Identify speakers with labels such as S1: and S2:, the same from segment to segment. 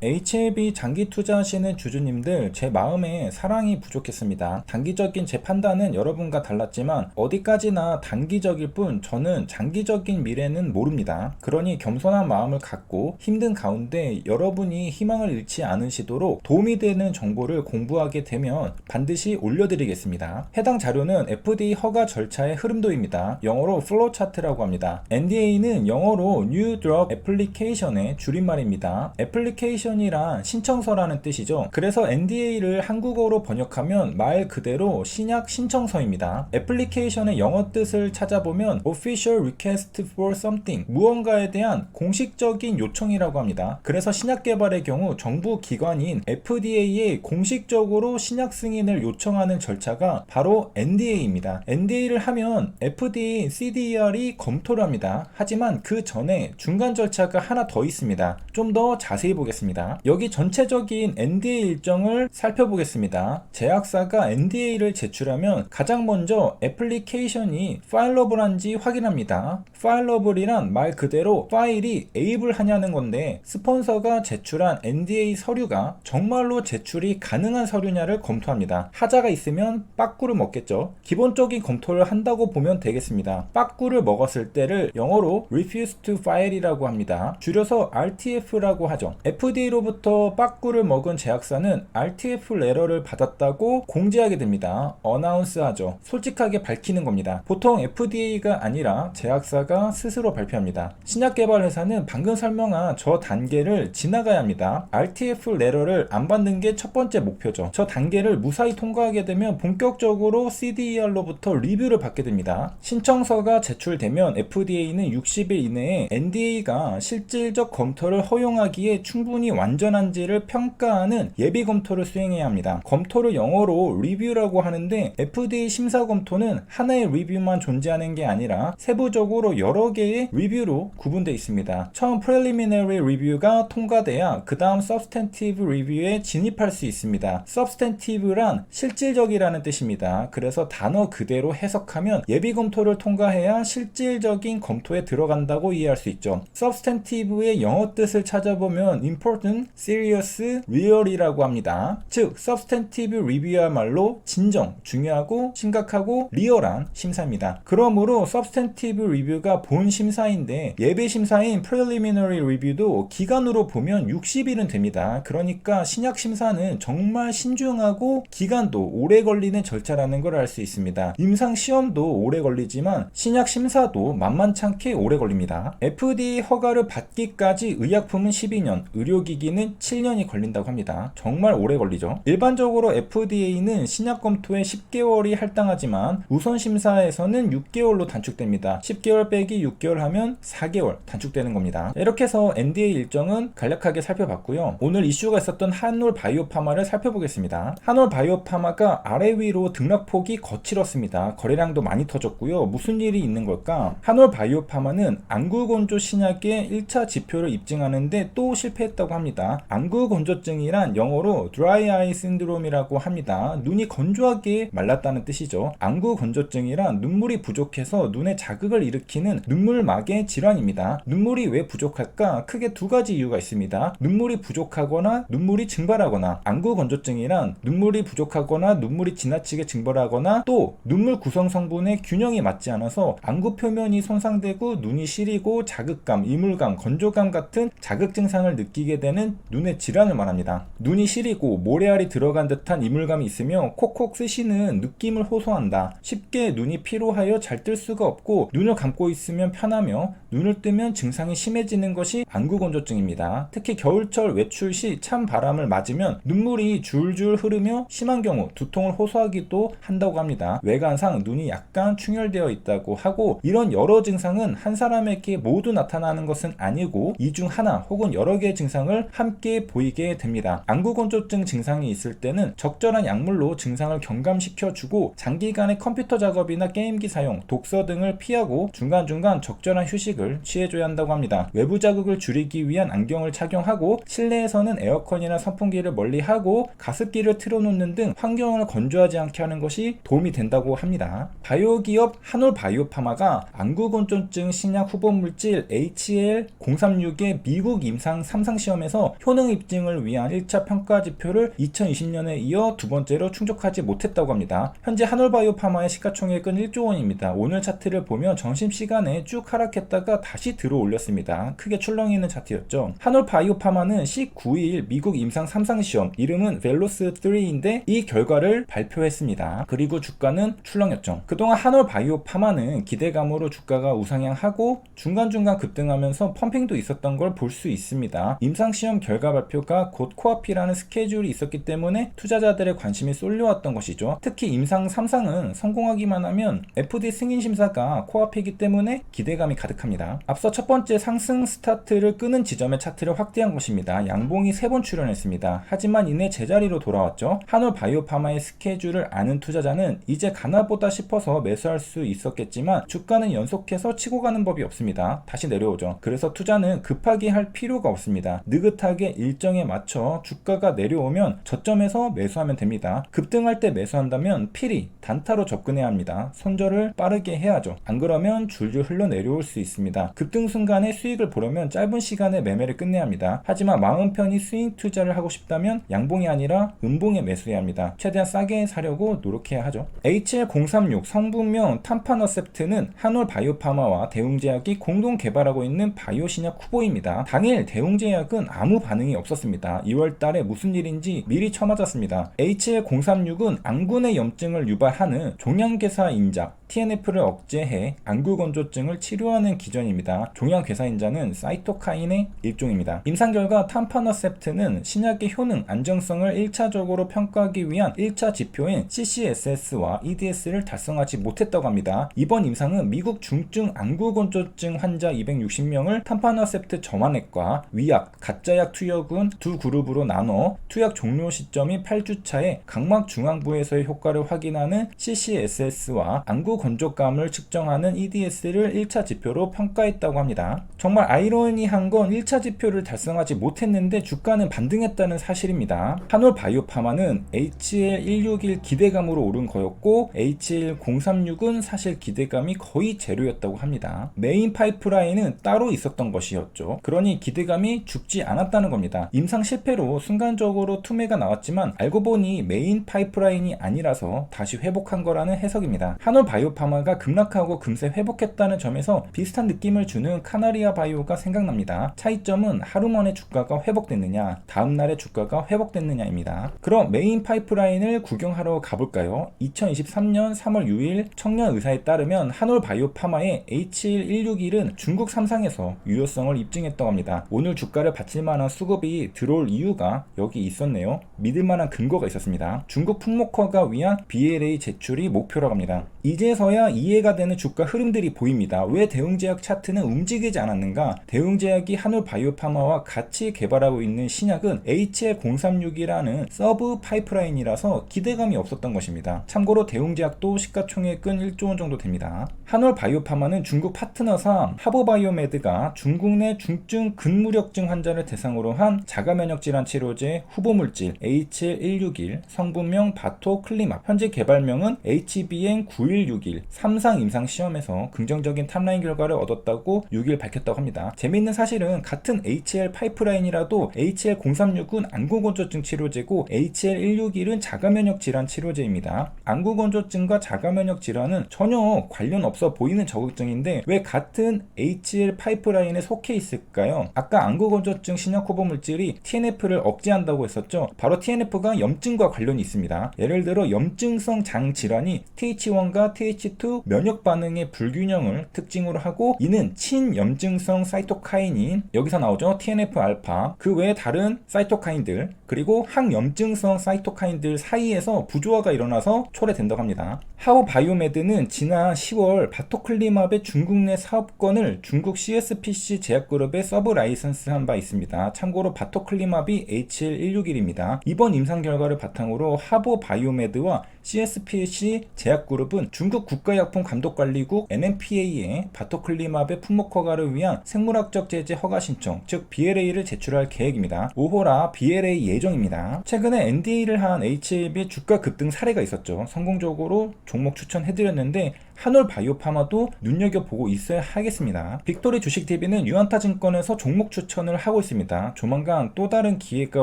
S1: HLB 장기 투자하시는 주주님들, 제 마음에 사랑이 부족했습니다. 단기적인 제 판단은 여러분과 달랐지만 어디까지나 단기적일 뿐 저는 장기적인 미래는 모릅니다. 그러니 겸손한 마음을 갖고 힘든 가운데 여러분이 희망을 잃지 않으시도록 도움이 되는 정보를 공부하게 되면 반드시 올려드리겠습니다. 해당 자료는 FDA 허가 절차의 흐름도입니다. 영어로 플로우 차트라고 합니다. NDA는 영어로 New Drug Application의 줄임말입니다. 애플리케이션이란 신청서라는 뜻이죠. 그래서 NDA를 한국어로 번역하면 말 그대로 신약 신청서입니다. 애플리케이션의 영어 뜻을 찾아보면 Official Request for Something, 무언가에 대한 공식적인 요청이라고 합니다. 그래서 신약 개발의 경우 정부 기관인 FDA에 공식적으로 신약 승인을 요청하는 절차가 바로 NDA입니다. NDA를 하면 FDA, CDER이 검토를 합니다. 하지만 그 전에 중간 절차가 하나 더 있습니다. 좀 더 자세히 보겠습니다. 여기 전체적인 NDA 일정을 살펴보겠습니다. 제약사가 NDA를 제출하면 가장 먼저 애플리케이션이 파일러블한지 확인합니다. 파일러블이란 말 그대로 파일이 에이블하냐는 건데, 스폰서가 제출한 NDA 서류가 정말로 제출이 가능한 서류냐를 검토합니다. 하자가 있으면 빠꾸를 먹겠죠. 기본적인 검토를 한다고 보면 되겠습니다. 빠꾸를 먹었을 때를 영어로 refuse to file이라고 합니다. 줄여서 RTF라고 하죠. FDA로부터 빠꾸를 먹은 제약사는 RTF 레터를 받았다고 공지하게 됩니다. 어나운스 하죠. 솔직하게 밝히는 겁니다. 보통 FDA가 아니라 제약사가 스스로 발표합니다. 신약 개발 회사는 방금 설명한 저 단계를 지나가야 합니다. RTF 레터를 안 받는 게 첫 번째 목표죠. 저 단계를 무사히 통과하게 되면 본격적으로 CDER로부터 리뷰를 받게 됩니다. 신청서가 제출되면 FDA는 60일 이내에 NDA가 실질적 검토를 허용하기에 충분히 완전한지를 평가하는 예비 검토를 수행해야 합니다. 검토를 영어로 리뷰라고 하는데, FDA 심사 검토는 하나의 리뷰만 존재하는 게 아니라 세부적으로 여러 개의 리뷰로 구분되어 있습니다. 처음 preliminary review가 통과돼야 그 다음 substantive review에 진입할 수 있습니다. substantive란 실질적이라는 뜻입니다. 그래서 단어 그대로 해석하면 예비 검토를 통과해야 실질적인 검토에 들어간다고 이해할 수 있죠. substantive의 영어 뜻을 찾아보면 important, serious, real이라고 합니다. 즉 substantive review야말로 진정, 중요하고 심각하고 리얼한 심사입니다. 그러므로 substantive review가 본 심사인데, 예비 심사인 preliminary review도 기간으로 보면 60일은 됩니다. 그러니까 신약 심사는 정말 신중하고 기간도 오래 걸리는 절차라는 걸 알 수 있습니다. 임상 시험도 오래 걸리지만 신약 심사도 만만찮게 오래 걸립니다. FDA 허가를 받기까지 의약품은 12년, 의료기기는 7년이 걸린다고 합니다. 정말 오래 걸리죠. 일반적으로 FDA는 신약 검토에 10개월이 할당하지만 우선 심사에서는 6개월로 단축됩니다. 10개월 빼기 6개월 하면 4개월 단축되는 겁니다. 이렇게 해서 NDA 일정은 간략하게 살펴봤고요. 오늘 이슈가 있었던 한올 바이오파마를 살펴보겠습니다. 한올 바이오파마가 아래 위로 등락폭이 거칠었습니다. 거래량도 많이 터졌고요. 무슨 일이 있는 걸까? 한올 바이오파마는 안구건조 신약의 1차 지표를 입증하는데 또 실패했다고 합니다. 안구건조증이란 영어로 dry eye syndrome이라고 합니다. 눈이 건조하게 말랐다는 뜻이죠. 안구건조증이란 눈물이 부족해서 눈에 자극을 일으키는 눈물막의 질환입니다. 눈물이 왜 부족할까? 크게 두 가지 이유가 있습니다. 눈물이 부족하거나 눈물이 증발하거나, 안구건조증이란 눈물이 부족하거나 눈물이 지나치게 증발하거나, 또 눈물 구성 성분의 균형이 맞지 않아서 안구 표면이 손상되고 눈이 시리고 자극감, 이물감, 건조감 같은 자극 증상을 느끼게 되는 눈의 질환을 말합니다. 눈이 시리고 모래알이 들어간 듯한 이물감이 있으며 콕콕 쑤시는 느낌을 호소한다. 쉽게 눈이 피로하여 잘 뜰 수가 없고 눈을 감고 있으면 편하며 눈을 뜨면 증상이 심해지는 것이 안구건조증입니다. 특히 겨울철 외출 시 찬 바람을 맞으면 눈물이 줄줄 흐르며 심한 경우 두통을 호소하기도 한다고 합니다. 외관상 눈이 약간 충혈되어 있다고 하고, 이런 여러 증상은 한 사람에게 모두 나타나는 것은 아니고 이 중 하나 혹은 여러 개의 증상을 함께 보이게 됩니다. 안구건조증 증상이 있을 때는 적절한 약물로 증상을 경감시켜주고 장기간의 컴퓨터 작업이나 게임기 사용, 독서 등을 피하고 중간중간 적절한 휴식을 취해줘야 한다고 합니다. 외부 자극을 줄이기 위한 안경을 착용하고 실내에서는 에어컨이나 선풍기를 멀리하고 가습기를 틀어놓는 등 환경을 건조하지 않게 하는 것이 도움이 된다고 합니다. 바이오 기업 한올 바이오파마가 안구건조증 신약 후보물질 HL036의 미국 임상 3상 시험에 시점에서 효능 입증을 위한 1차 평가 지표를 2020년에 이어 두 번째로 충족하지 못했다고 합니다. 현재 한올바이오파마의 시가총액은 1조 원입니다. 오늘 차트를 보면 점심시간에 쭉 하락했다가 다시 들어 올렸습니다. 크게 출렁이 있는 차트였죠. 한올바이오파마는 19일 미국 임상 3상 시험, 이름은 벨로스3인데 이 결과를 발표했습니다. 그리고 주가는 출렁였죠. 그동안 한올바이오파마는 기대감으로 주가가 우상향하고 중간중간 급등하면서 펌핑도 있었던 걸 볼 수 있습니다. 임상시험 결과 발표가 곧 코앞이라는 스케줄이 있었기 때문에 투자자들의 관심이 쏠려왔던 것이죠. 특히 임상 3상은 성공하기만 하면 FDA 승인 심사가 코앞이기 때문에 기대감이 가득합니다. 앞서 첫 번째 상승 스타트를 끄는 지점의 차트를 확대한 것입니다. 양봉이 3번 출현했습니다. 하지만 이내 제자리로 돌아왔죠. 한올바이오파마의 스케줄을 아는 투자자는 이제 가나보다 싶어서 매수할 수 있었겠지만 주가는 연속해서 치고 가는 법이 없습니다. 다시 내려오죠. 그래서 투자는 급하게 할 필요가 없습니다. 느긋하게 일정에 맞춰 주가가 내려오면 저점에서 매수하면 됩니다. 급등할 때 매수한다면 필히 단타로 접근해야 합니다. 손절을 빠르게 해야죠. 안 그러면 줄줄 흘러내려올 수 있습니다. 급등 순간에 수익을 보려면 짧은 시간에 매매를 끝내야 합니다. 하지만 마음 편히 스윙 투자를 하고 싶다면 양봉이 아니라 음봉에 매수해야 합니다. 최대한 싸게 사려고 노력해야 하죠. HL036 성분명 탐파너셉트는 한올바이오파마와 대웅제약이 공동 개발하고 있는 바이오 신약 후보입니다. 당일 대웅제약은 아무 반응이 없었습니다. 2월 달에 무슨 일인지 미리 쳐맞았습니다. HL036은 안군의 염증을 유발하는 종양괴사인자 TNF를 억제해 안구건조증을 치료하는 기전입니다. 종양괴사인자는 사이토카인의 일종입니다. 임상 결과 탐파너셉트는 신약의 효능, 안정성을 1차적으로 평가하기 위한 1차 지표인 CCSS와 EDS를 달성하지 못했다고 합니다. 이번 임상은 미국 중증 안구건조증 환자 260명을 탐파너셉트 점화액과 위약, 가짜약 투여군 두 그룹으로 나눠 투약 종료 시점인 8주차에 각막 중앙부에서의 효과를 확인하는 CCSS와 안구 건조감을 측정하는 EDS를 1차 지표로 평가했다고 합니다. 정말 아이러니한 건 1차 지표를 달성하지 못했는데 주가는 반등했다는 사실입니다. 한올바이오파마는 HL161 기대감으로 오른 거였고 HL036은 사실 기대감이 거의 제로였다고 합니다. 메인 파이프라인은 따로 있었던 것이었죠. 그러니 기대감이 죽지 않았다는 겁니다. 임상 실패로 순간적으로 투매가 나왔지만 알고 보니 메인 파이프라인이 아니라서 다시 회복한 거라는 해석입니다. 한올바이오파마가 급락하고 금세 회복했다는 점에서 비슷한 느낌을 주는 카나리아 바이오가 생각납니다. 차이점은 하루 만에 주가가 회복됐느냐, 다음날에 주가가 회복됐느냐입니다. 그럼 메인 파이프라인을 구경하러 가볼까요? 2023년 3월 6일 청년 의사에 따르면 한올바이오파마의 HL161은 중국 3상에서 유효성을 입증했다고 합니다. 오늘 주가를 받칠 만한 수급이 들어올 이유가 여기 있었네요. 믿을 만한 근거가 있었습니다. 중국 풍목화가 위한 BLA 제출이 목표라고 합니다. 이제서야 이해가 되는 주가 흐름들이 보입니다. 왜 대웅제약 차트는 움직이지 않았는가? 대웅제약이 한올바이오파마와 같이 개발하고 있는 신약은 HL036이라는 서브 파이프라인이라서 기대감이 없었던 것입니다. 참고로 대웅제약도 시가총액은 1조 원 정도 됩니다. 한올바이오파마는 중국 파트너사 하보바이오메드가 중국 내 중증 근무력증 환자를 대상으로 한 자가면역질환 치료제 후보물질 HL161 성분명 바토클리맙, 현재 개발명은 HBN9161 3상 임상 시험에서 긍정적인 탑라인 결과를 얻었다고 6일 밝혔다고 합니다. 재미있는 사실은 같은 HL 파이프라인이라도 HL036은 안구건조증 치료제고 HL161은 자가면역 질환 치료제입니다. 안구건조증과 자가면역 질환은 전혀 관련 없어 보이는 저극증인데 왜 같은 HL 파이프라인에 속해 있을까요? 아까 안구건조증 신약 후보 물질이 TNF를 억제한다고 했었죠. 바로 TNF가 염증과 관련이 있습니다. 예를 들어 염증성 장 질환이 TH1과 TH2 면역 반응의 불균형을 특징으로 하고 이는 친염증성 사이토카인인 여기서 나오죠. TNF-알파 그 외에 다른 사이토카인들 그리고 항염증성 사이토카인들 사이에서 부조화가 일어나서 초래된다고 합니다. 하오바이오메드는 지난 10월 바토클리맙의 중국 내 사업권을 중국 CSPC 제약그룹에 서브 라이선스한 바 있습니다. 참고로 바토클리맙이 HL161입니다. 이번 임상 결과를 바탕으로 하보바이오메드와 CSPC 제약그룹은 중국 국가약품감독관리국 NMPA에 바토클리맙의 품목 허가를 위한 생물학적 제재 허가 신청, 즉 BLA를 제출할 계획입니다. 5호라 BLA 예정입니다. 최근에 NDA를 한 HLB 주가 급등 사례가 있었죠. 성공적으로 종목 추천해드렸는데 한올 바이오파마도 눈여겨보고 있어야 하겠습니다. 빅토리 주식TV는 유안타증권에서 종목 추천을 하고 있습니다. 조만간 또 다른 기회가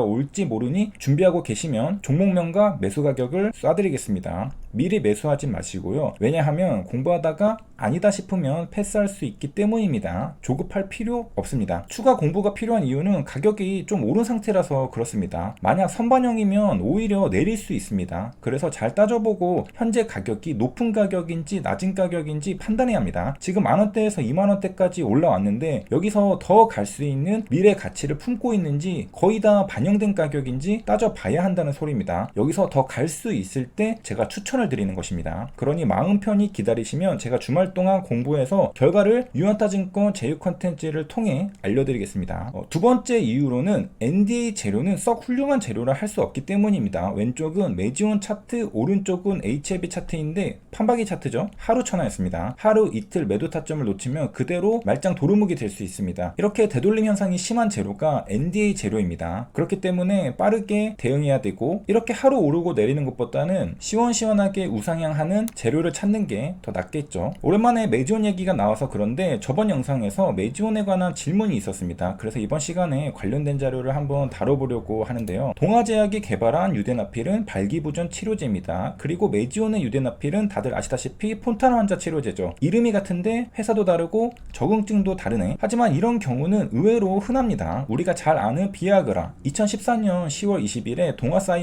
S1: 올지 모르니 준비하고 계시면 종목명과 매수 가격을 쏴드리겠습니다. 미리 매수하지 마시고요. 왜냐하면 공부하다가 아니다 싶으면 패스할 수 있기 때문입니다. 조급할 필요 없습니다. 추가 공부가 필요한 이유는 가격이 좀 오른 상태라서 그렇습니다. 만약 선반영이면 오히려 내릴 수 있습니다. 그래서 잘 따져보고 현재 가격이 높은 가격인지 낮은 가격인지 판단해야 합니다. 지금 만원대에서 2만원대까지 올라왔는데 여기서 더 갈 수 있는 미래 가치를 품고 있는지 거의 다 반영된 가격인지 따져봐야 한다는 소리입니다. 여기서 더 갈 수 있을 때 제가 추천을 드리는 것입니다. 그러니 마음 편히 기다리시면 제가 주말 동안 공부해서 결과를 유안타증권 제휴 컨텐츠를 통해 알려드리겠습니다. 두 번째 이유로는 NDA 재료는 썩 훌륭한 재료라 할 수 없기 때문입니다. 왼쪽은 매지온 차트, 오른쪽은 HLB 차트인데 판박이 차트죠. 하루 천하였습니다. 하루 이틀 매도 타점을 놓치면 그대로 말짱 도루묵이 될 수 있습니다. 이렇게 되돌림 현상이 심한 재료가 NDA 재료입니다. 그렇기 때문에 빠르게 대응해야 되고 이렇게 하루 오르고 내리는 것보다는 시원시원하게 우상향하는 재료를 찾는 게 더 낫겠죠. 오랜만에 매지온 얘기가 나와서 그런데 저번 영상에서 매지온에 관한 질문이 있었습니다. 그래서 이번 시간에 관련된 자료를 한번 다뤄보려고 하는데요. 동아제약이 개발한 유데나필은 발기부전 치료제입니다. 그리고 매지온의 유데나필은 다들 아시다시피 폰탄 환자 치료제죠. 이름이 같은데 회사도 다르고 적응증도 다르네. 하지만 이런 경우는 의외로 흔합니다. 우리가 잘 아는 비아그라, 2014년 10월 20일에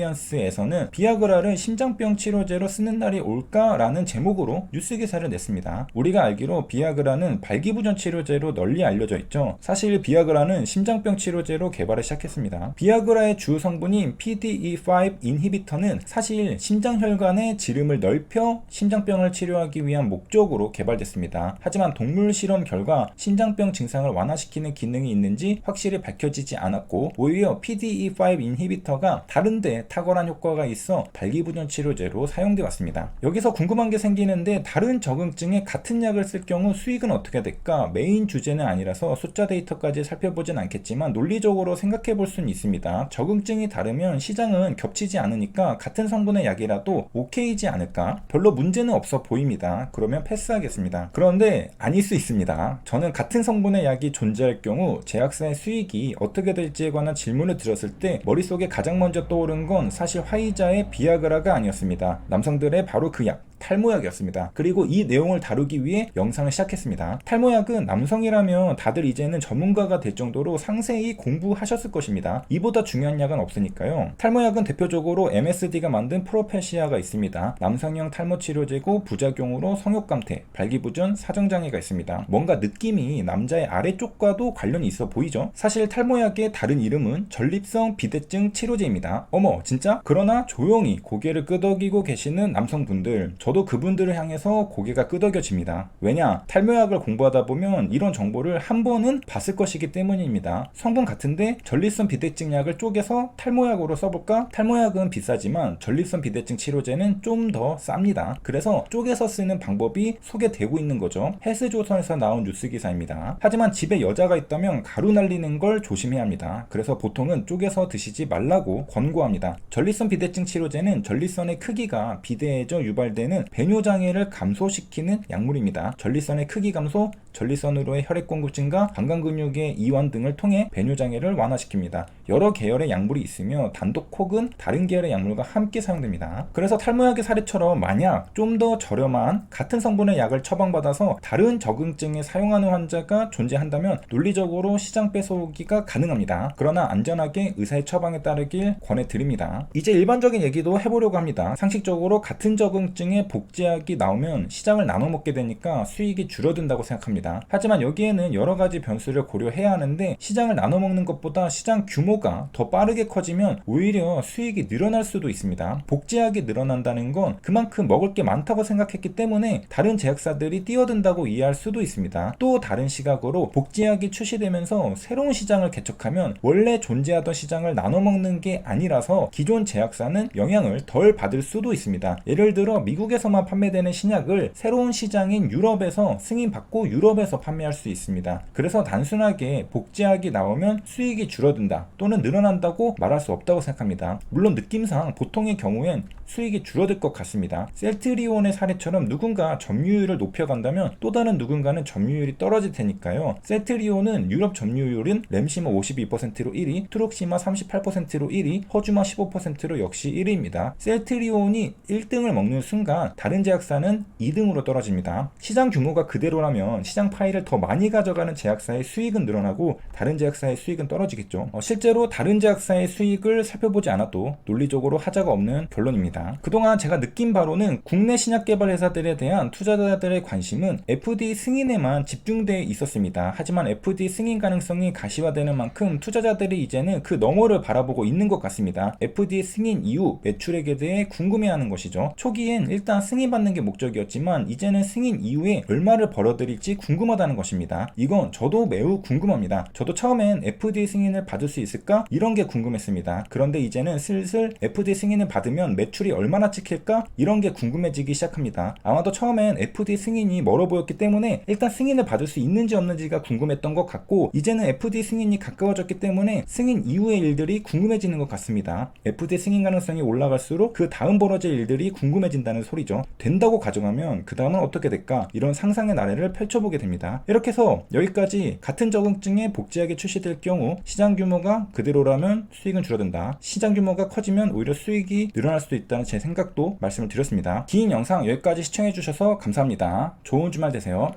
S1: 동아사이언스에서는 비아그라를 심장병 치료제로 쓰는 날이 올까라는 제목으로 뉴스 기사를 냈습니다. 우리가 알기로 비아그라는 발기부전 치료제로 널리 알려져 있죠. 사실 비아그라는 심장병 치료제로 개발을 시작했습니다. 비아그라의 주 성분인 PDE5 인히비터는 사실 심장혈관의 지름을 넓혀 심장병을 치료하기 위한 목적으로 개발됐습니다. 하지만 동물 실험 결과 심장병 증상을 완화시키는 기능이 있는지 확실히 밝혀지지 않았고 오히려 PDE5 인히비터가 다른데 탁월한 효과가 있어 발기부전 치료제로 사용돼 왔습니다. 여기서 궁금한 게 생기는데 다른 적응증에 같은 약을 쓸 경우 수익은 어떻게 될까? 메인 주제는 아니라서 숫자 데이터까지 살펴보진 않겠지만 논리적으로 생각해 볼 수는 있습니다. 적응증이 다르면 시장은 겹치지 않으니까 같은 성분의 약이라도 오케이지 않을까? 별로 문제는 없어 보입니다. 그러면 패스하겠습니다. 그런데 아닐 수 있습니다. 저는 같은 성분의 약이 존재할 경우 제약사의 수익이 어떻게 될지에 관한 질문을 들었을 때 머릿속에 가장 먼저 떠오른 건 사실 화이자의 비아그라가 아니었습니다. 남성들의 바로 그 약, 탈모약이었습니다. 그리고 이 내용을 다루기 위해 영상을 시작했습니다. 탈모약은 남성이라면 다들 이제는 전문가가 될 정도로 상세히 공부하셨을 것입니다. 이보다 중요한 약은 없으니까요. 탈모약은 대표적으로 MSD가 만든 프로페시아가 있습니다. 남성형 탈모 치료제고 부작용으로 성욕감퇴, 발기부전, 사정장애가 있습니다. 뭔가 느낌이 남자의 아래쪽과도 관련이 있어 보이죠? 사실 탈모약의 다른 이름은 전립선 비대증 치료제입니다. 어머 진짜? 그러나 조용히 고개를 끄덕이고 계시는 남성분들, 저도 그분들을 향해서 고개가 끄덕여집니다. 왜냐? 탈모약을 공부하다 보면 이런 정보를 한 번은 봤을 것이기 때문입니다. 성분 같은데 전립선 비대증 약을 쪼개서 탈모약으로 써볼까? 탈모약은 비싸지만 전립선 비대증 치료제는 좀 더 쌉니다. 그래서 쪼개서 쓰는 방법이 소개되고 있는 거죠. 헬스조선에서 나온 뉴스 기사입니다. 하지만 집에 여자가 있다면 가루 날리는 걸 조심해야 합니다. 그래서 보통은 쪼개서 드시지 말라고 권고합니다. 전립선 비대증 치료제는 전립선의 크기가 비대해져 유발되는 배뇨장애를 감소시키는 약물입니다. 전립선의 크기 감소, 전립선으로의 혈액공급 증가, 방광근육의 이완 등을 통해 배뇨장애를 완화시킵니다. 여러 계열의 약물이 있으며 단독 혹은 다른 계열의 약물과 함께 사용됩니다. 그래서 탈모약의 사례처럼 만약 좀 더 저렴한 같은 성분의 약을 처방받아서 다른 적응증에 사용하는 환자가 존재한다면 논리적으로 시장 뺏어오기가 가능합니다. 그러나 안전하게 의사의 처방에 따르길 권해드립니다. 이제 일반적인 얘기도 해보려고 합니다. 상식적으로 같은 적응증의 복제약이 나오면 시장을 나눠 먹게 되니까 수익이 줄어든다고 생각합니다. 하지만 여기에는 여러 가지 변수를 고려해야 하는데 시장을 나눠 먹는 것보다 시장 규모가 더 빠르게 커지면 오히려 수익이 늘어날 수도 있습니다. 복제약이 늘어난다는 건 그만큼 먹을 게 많다고 생각했기 때문에 다른 제약사들이 뛰어든다고 이해할 수도 있습니다. 또 다른 시각으로 복제약이 출시되면서 새로운 시장을 개척하면 원래 존재하던 시장을 나눠 먹는 게 아니라서 기존 제약사는 영향을 덜 받을 수도 있습니다. 예를 들어 미국에서만 판매되는 신약을 새로운 시장인 유럽에서 승인받고 유럽 유럽에서 판매할 수 있습니다. 그래서 단순하게 복제약이 나오면 수익이 줄어든다 또는 늘어난다고 말할 수 없다고 생각합니다. 물론 느낌상 보통의 경우엔 수익이 줄어들 것 같습니다. 셀트리온의 사례처럼 누군가 점유율을 높여간다면 또 다른 누군가는 점유율이 떨어질 테니까요. 셀트리온은 유럽 점유율은 램시마 52%로 1위, 트록시마 38%로 1위, 허주마 15%로 역시 1위입니다. 셀트리온이 1등을 먹는 순간 다른 제약사는 2등으로 떨어집니다. 시장 규모가 그대로라면 시장 파이를 더 많이 가져가는 제약사의 수익은 늘어나고 다른 제약사의 수익은 떨어지겠죠. 실제로 다른 제약사의 수익을 살펴보지 않아도 논리적으로 하자가 없는 결론입니다. 그동안 제가 느낀 바로는 국내 신약 개발 회사들에 대한 투자자들의 관심은 FDA 승인에만 집중되어 있었습니다. 하지만 FDA 승인 가능성이 가시화되는 만큼 투자자들이 이제는 그 너머를 바라보고 있는 것 같습니다. FDA 승인 이후 매출액에 대해 궁금해하는 것이죠. 초기엔 일단 승인받는 게 목적이었지만 이제는 승인 이후에 얼마를 벌어들일지 궁금하다는 것입니다. 이건 저도 매우 궁금합니다. 저도 처음엔 FDA 승인을 받을 수 있을까? 이런 게 궁금했습니다. 그런데 이제는 슬슬 FDA 승인을 받으면 매출이 얼마나 찍힐까? 이런 게 궁금해지기 시작합니다. 아마도 처음엔 FDA 승인이 멀어 보였기 때문에 일단 승인을 받을 수 있는지 없는지가 궁금했던 것 같고 이제는 FDA 승인이 가까워졌기 때문에 승인 이후의 일들이 궁금해지는 것 같습니다. FDA 승인 가능성이 올라갈수록 그 다음 벌어질 일들이 궁금해진다는 소리죠. 된다고 가정하면 그 다음은 어떻게 될까? 이런 상상의 나래를 펼쳐보게 됩니다. 이렇게 해서 여기까지 같은 적응증에 복제약이 출시될 경우 시장 규모가 그대로라면 수익은 줄어든다. 시장 규모가 커지면 오히려 수익이 늘어날 수도 있다는 제 생각도 말씀을 드렸습니다. 긴 영상 여기까지 시청해주셔서 감사합니다. 좋은 주말 되세요.